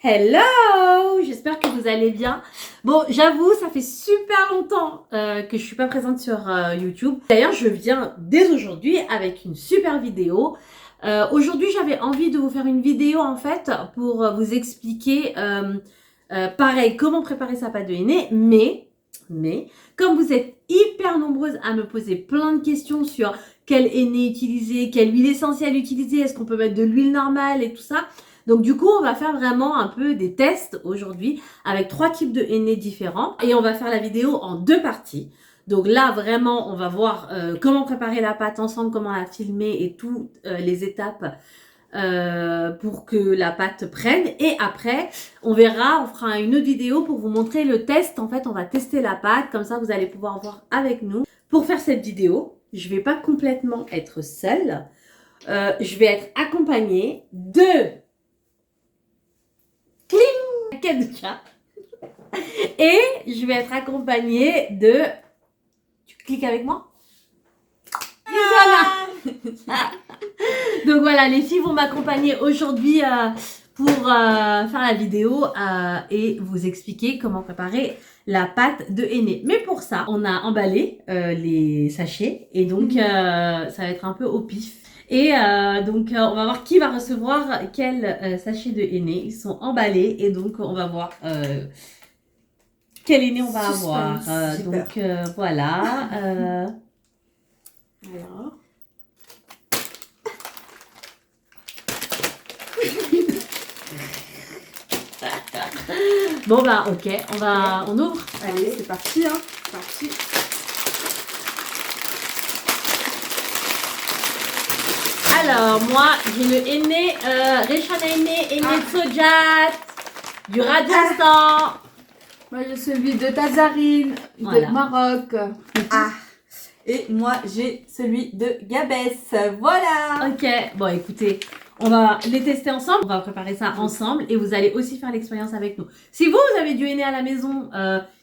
Hello! J'espère que vous allez bien. Bon, j'avoue, ça fait super longtemps que je suis pas présente sur YouTube. D'ailleurs, je viens dès aujourd'hui avec une super vidéo. Aujourd'hui, j'avais envie de vous faire une vidéo en fait pour vous expliquer pareil, comment préparer sa pâte de henné. Mais, comme vous êtes hyper nombreuses à me poser plein de questions sur quel henné utiliser, quelle huile essentielle utiliser, est-ce qu'on peut mettre de l'huile normale et tout ça. Donc du coup, on va faire vraiment un peu des tests aujourd'hui avec 3 types de henné différents. Et on va faire la vidéo en 2 parties. Donc là, vraiment, on va voir comment préparer la pâte ensemble, comment la filmer et toutes les étapes pour que la pâte prenne. Et après, on verra, on fera une autre vidéo pour vous montrer le test. En fait, on va tester la pâte. Comme ça, vous allez pouvoir voir avec nous. Pour faire cette vidéo, je ne vais pas complètement être seule. Je vais être accompagnée de Kencha. Et je vais être accompagnée de... Tu cliques avec moi? Isana. Donc voilà, les filles vont m'accompagner aujourd'hui pour faire la vidéo et vous expliquer comment préparer la pâte de henné. Mais pour ça, on a emballé les sachets et donc ça va être un peu au pif. Et donc on va voir qui va recevoir quel sachet de henné. Ils sont emballés et donc on va voir quel henné on va avoir. Donc voilà. Alors. Bon bah ok, on ouvre. Allez, c'est parti, hein. C'est parti. Alors moi j'ai le henné Reshana henné de Sojat du Rajasthan. Moi j'ai celui de Tazarine, Voilà. de Maroc. Ah. Et moi, j'ai celui de Gabès. Voilà. Ok, bon écoutez, on va les tester ensemble, on va préparer ça ensemble et vous allez aussi faire l'expérience avec nous. Si vous avez du henné à la maison,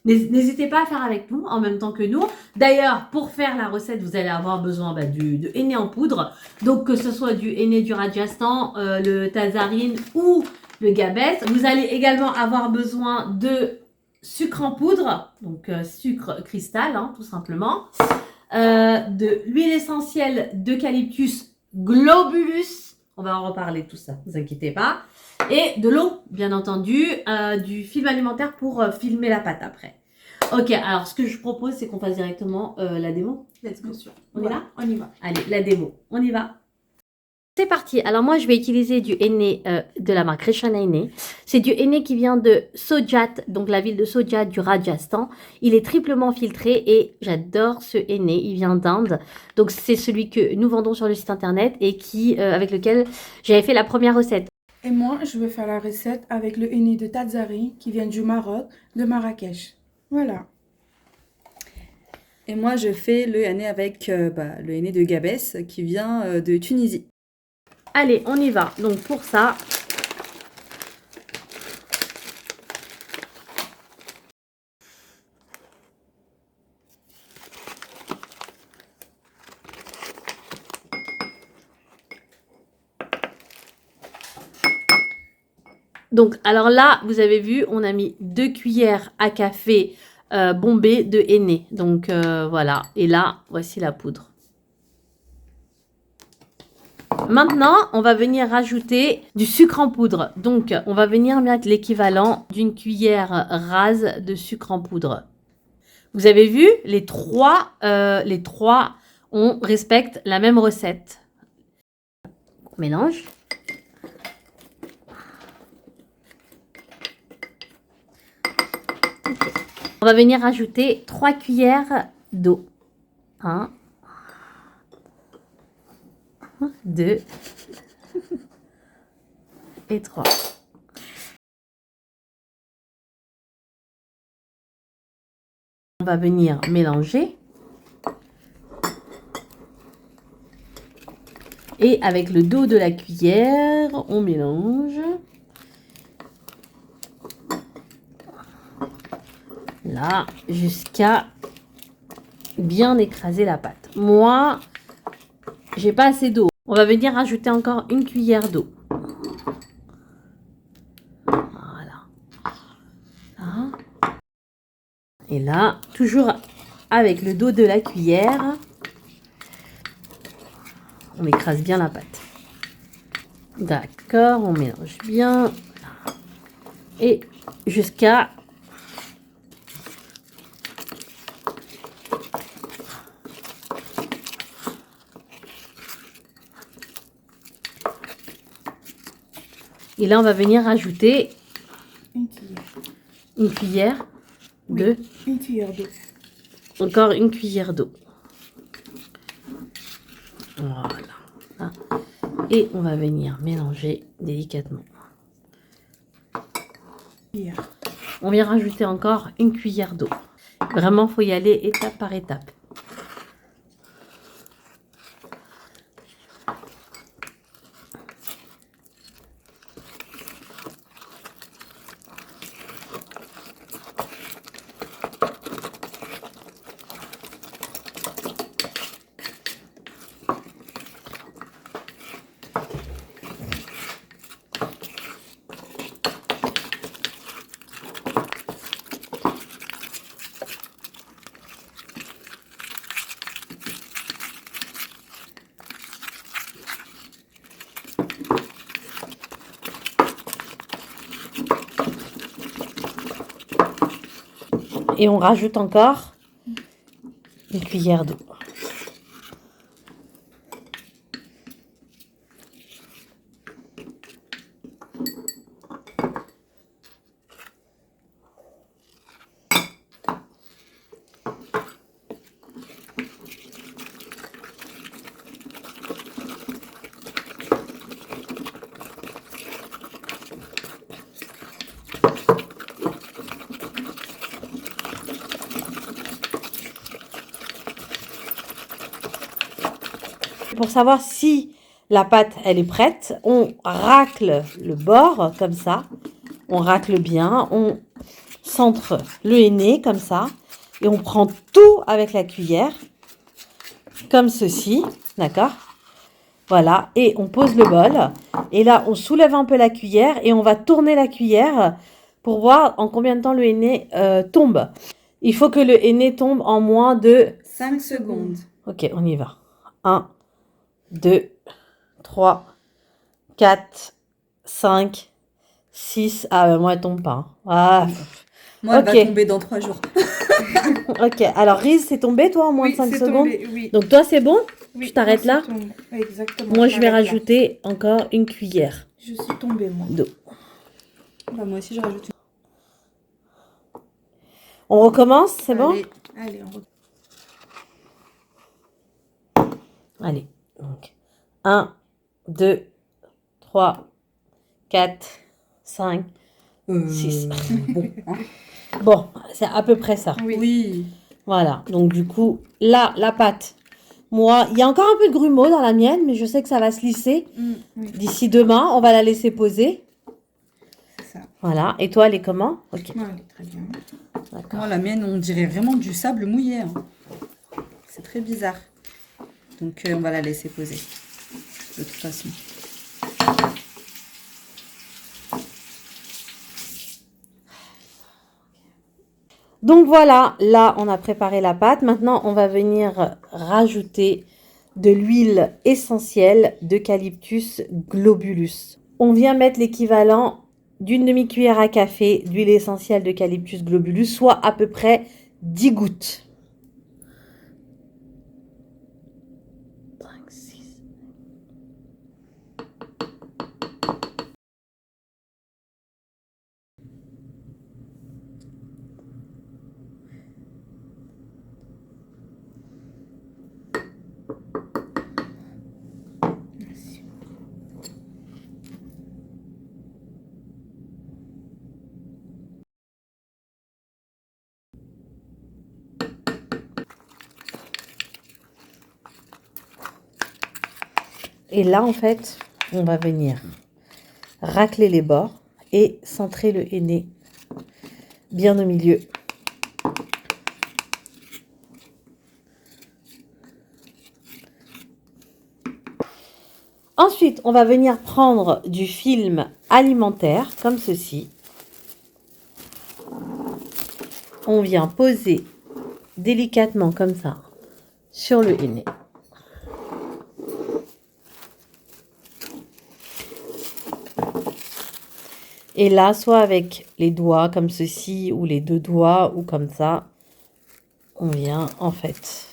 n'hésitez pas à faire avec nous en même temps que nous. D'ailleurs, pour faire la recette, vous allez avoir besoin de henné en poudre. Donc que ce soit du henné du Rajasthan, le Tazarine ou le Gabès. Vous allez également avoir besoin de sucre en poudre, donc sucre cristal, hein, tout simplement. De l'huile essentielle d'eucalyptus globulus, on va en reparler de tout ça, ne vous inquiétez pas, et de l'eau bien entendu, du film alimentaire pour filmer la pâte après. Ok, alors ce que je propose c'est qu'on fasse directement la démo. Let's go. On y va? On y va. Allez, la démo, on y va. C'est parti. Alors moi, je vais utiliser du henné de la marque Reshana henné. C'est du henné qui vient de Sojat, donc la ville de Sojat du Rajasthan. Il est triplement filtré et j'adore ce henné. Il vient d'Inde. Donc c'est celui que nous vendons sur le site internet et qui, avec lequel j'avais fait la première recette. Et moi, je vais faire la recette avec le henné de Tazarine qui vient du Maroc, de Marrakech. Voilà. Et moi, je fais le henné avec le henné de Gabès qui vient de Tunisie. Allez, on y va. Donc pour ça, donc alors là, vous avez vu, on a mis 2 cuillères à café bombées de henné. Donc voilà. Et là, voici la poudre. Maintenant, on va venir rajouter du sucre en poudre. Donc, on va venir mettre l'équivalent d'une cuillère rase de sucre en poudre. Vous avez vu, les trois, on respecte la même recette. On mélange. Okay. On va venir rajouter 3 cuillères d'eau. 1, 2 et 3. On va venir mélanger. Et avec le dos de la cuillère, on mélange. Là, jusqu'à bien écraser la pâte. Moi, j'ai pas assez d'eau. On va venir rajouter encore une cuillère d'eau. Et là, toujours avec le dos de la cuillère, on écrase bien la pâte. D'accord, on mélange bien. Et jusqu'à... Et là, on va venir ajouter Une cuillère. une cuillère Oui, de... une cuillère d'eau. Encore une cuillère d'eau. Voilà. Ah. Et on va venir mélanger délicatement. Cuillère. On vient rajouter encore une cuillère d'eau. Vraiment, il faut y aller étape par étape. Et on rajoute encore une cuillère d'eau. Pour savoir si la pâte elle est prête, on racle le bord comme ça, on racle bien, on centre le henné comme ça et on prend tout avec la cuillère comme ceci, d'accord? Voilà, et on pose le bol et là on soulève un peu la cuillère et on va tourner la cuillère pour voir en combien de temps le henné tombe. Il faut que le henné tombe en moins de 5 secondes. Ok, on y va. 1, 2, 3, 4, 5, 6. Ah, moi, elle tombe pas. Hein. Ah, Moi, elle Ok. va tomber dans 3 jours. ok. Alors, Riz, c'est tombé, toi, en moins de 5 c'est secondes tombé, oui. Donc, toi, c'est bon Oui, tu t'arrêtes moi, là c'est tombé. Exactement. Moi, je vais m'arrête là. rajouter encore une cuillère Je suis tombée, moi. d'eau. Bah, moi aussi, je rajoute une. On recommence, c'est bon Allez. Allez, on Allez. Donc, 1, 2, 3, 4, 5, 6. Bon. Hein. Bon, c'est à peu près ça. Oui. Oui. Voilà, donc du coup, là, la pâte, moi, il y a encore un peu de grumeaux dans la mienne, mais je sais que ça va se lisser. Oui, D'ici demain, on va la laisser poser. c'est ça. Voilà, et toi, elle est comment? Ok, Ouais, elle est très bien. d'accord. Moi, la mienne, on dirait vraiment du sable mouillé. Hein. C'est très bizarre. Donc, on va la laisser poser. De toute façon. Donc voilà, là, on a préparé la pâte. Maintenant, on va venir rajouter de l'huile essentielle d'Eucalyptus globulus. On vient mettre l'équivalent d'une demi-cuillère à café d'huile essentielle d'Eucalyptus globulus, soit à peu près 10 gouttes. 5, 6. Merci. Et là, en fait, on va venir racler les bords et centrer le henné bien au milieu. Ensuite, on va venir prendre du film alimentaire, comme ceci. on vient poser délicatement comme ça sur le henné. Et là, soit avec les doigts comme ceci, ou les 2 doigts, ou comme ça, on vient en fait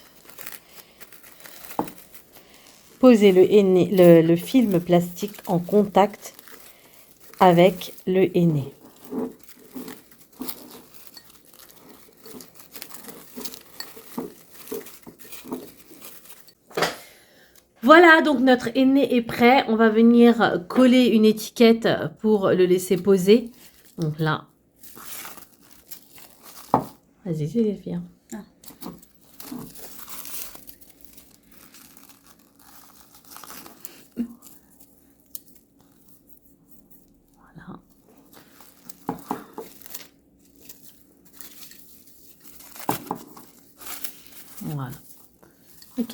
poser le film plastique en contact avec le henné. Voilà, donc notre henné est prêt. On va venir coller une étiquette pour le laisser poser. Donc là, vas-y, c'est les filles. Ah. Voilà. Voilà. Ok.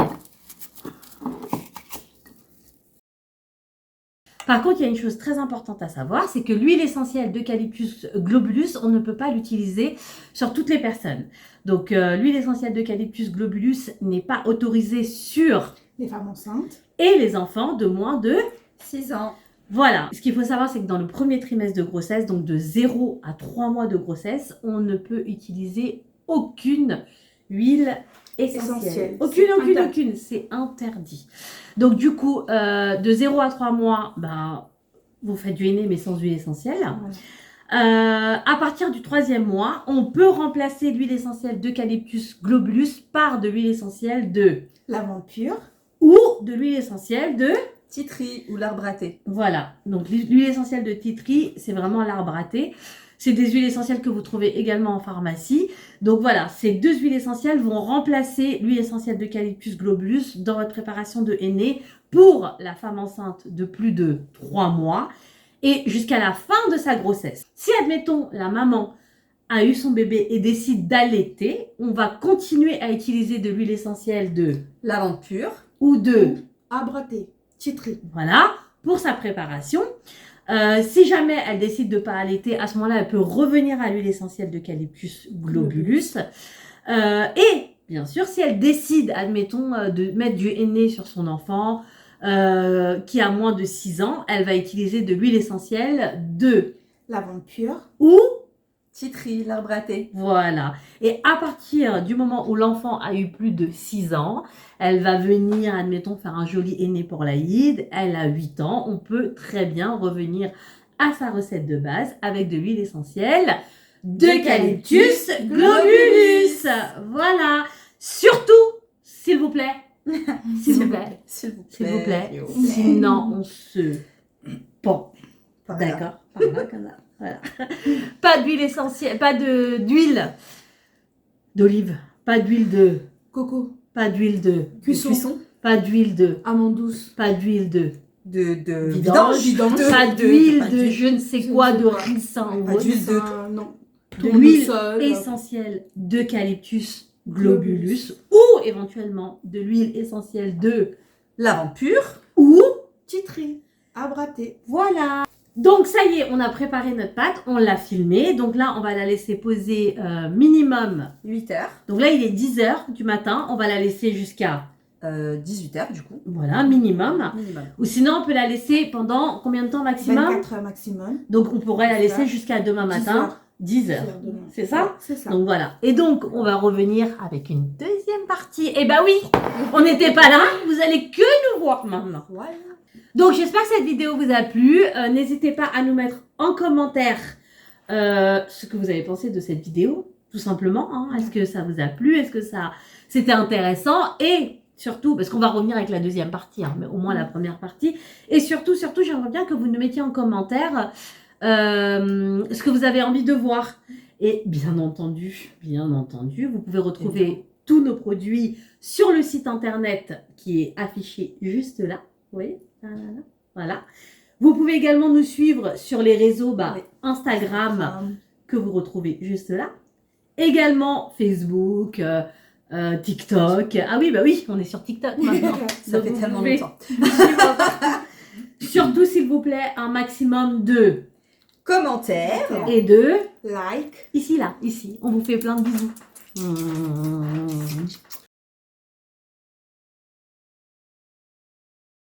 Par contre, il y a une chose très importante à savoir, c'est que l'huile essentielle d'Eucalyptus globulus, on ne peut pas l'utiliser sur toutes les personnes. Donc, l'huile essentielle d'Eucalyptus globulus n'est pas autorisée sur Les femmes enceintes. et les enfants de moins de 6 ans. Voilà. Ce qu'il faut savoir, c'est que dans le premier trimestre de grossesse, donc de 0 à 3 mois de grossesse, on ne peut utiliser aucune huile essentielle. Aucune. C'est interdit. Donc, du coup, de 0 à 3 mois, ben, vous faites du henné, mais sans huile essentielle. Voilà. À partir du 3e mois, on peut remplacer l'huile essentielle d'Eucalyptus globulus par de l'huile essentielle de Lavande pure. ou de l'huile essentielle de... Titri ou l'arbre à thé. Voilà, donc l'huile essentielle de tea tree, c'est vraiment l'arbre à thé. C'est des huiles essentielles que vous trouvez également en pharmacie. Donc voilà, ces 2 huiles essentielles vont remplacer l'huile essentielle d'Eucalyptus globulus dans votre préparation de henné pour la femme enceinte de plus de 3 mois et jusqu'à la fin de sa grossesse. Si, admettons, la maman a eu son bébé et décide d'allaiter, on va continuer à utiliser de l'huile essentielle de Lavande pure. ou de... Arbre à thé. Titri. Voilà, pour sa préparation. Si jamais elle décide de ne pas allaiter, à ce moment-là, elle peut revenir à l'huile essentielle d'Eucalyptus globulus. Et bien sûr, si elle décide, admettons, de mettre du henné sur son enfant qui a moins de 6 ans, elle va utiliser de l'huile essentielle de Lavande pure. ou Titri, l'arbre à thé. voilà. Et à partir du moment où l'enfant a eu plus de 6 ans, elle va venir, admettons, faire un joli henné pour l'Aïd. Elle a 8 ans. On peut très bien revenir à sa recette de base avec de l'huile essentielle d'Eucalyptus globulus. Voilà. Surtout, s'il vous plaît. S'il vous plaît. S'il vous plaît. S'il vous plaît. Yo. Sinon, on se pend. Par là. D'accord. Par là, comme ça. Voilà. Pas d'huile essentielle, pas d'huile d'olive, pas d'huile de, Coco. pas d'huile de Cuisson. pas d'huile de, Amande douce. pas d'huile de, De vidange, vidange. pas d'huile pas de d'huile. je ne sais Je ne quoi, sais de pas. ricin ou Pas autre. d'huile de- Non. De l'huile Tournesol. essentielle d'Eucalyptus globulus ou éventuellement de l'huile essentielle de Lavande pure. ou Titri. Arbre à thé. voilà. Donc ça y est, on a préparé notre pâte, on l'a filmée. Donc là, on va la laisser poser minimum. 8 heures. Donc là, il est 10h du matin. On va la laisser jusqu'à, 18 heures du coup. voilà, minimum. Minimum. Ou sinon, on peut la laisser pendant combien de temps maximum? 24 heures maximum. Donc on pourrait la 10 laisser heures. jusqu'à demain 10 matin, heures. 10h. Demain. C'est ça? C'est ça. Donc voilà. Et donc, on va revenir avec une deuxième partie. Eh ben oui, on n'était pas là. Vous allez que nous voir maintenant. Voilà. Donc, j'espère que cette vidéo vous a plu. N'hésitez pas à nous mettre en commentaire ce que vous avez pensé de cette vidéo, tout simplement. Hein. Est-ce que ça vous a plu? Est-ce que ça c'était intéressant? Et surtout, parce qu'on va revenir avec la deuxième partie, hein, mais au moins la première partie. Et surtout, j'aimerais bien que vous nous mettiez en commentaire ce que vous avez envie de voir. Et bien entendu, vous pouvez retrouver tous nos produits sur le site internet qui est affiché juste là. Oui, voilà. Vous pouvez également nous suivre sur les réseaux Oui. Instagram que vous retrouvez juste là. Également Facebook, TikTok. Ah oui, bah oui, on est sur TikTok maintenant. Ça Donc, fait vous tellement pouvez longtemps. Surtout, s'il vous plaît, un maximum de commentaire. Et 2, Like. ici, là, ici. On vous fait plein de bisous.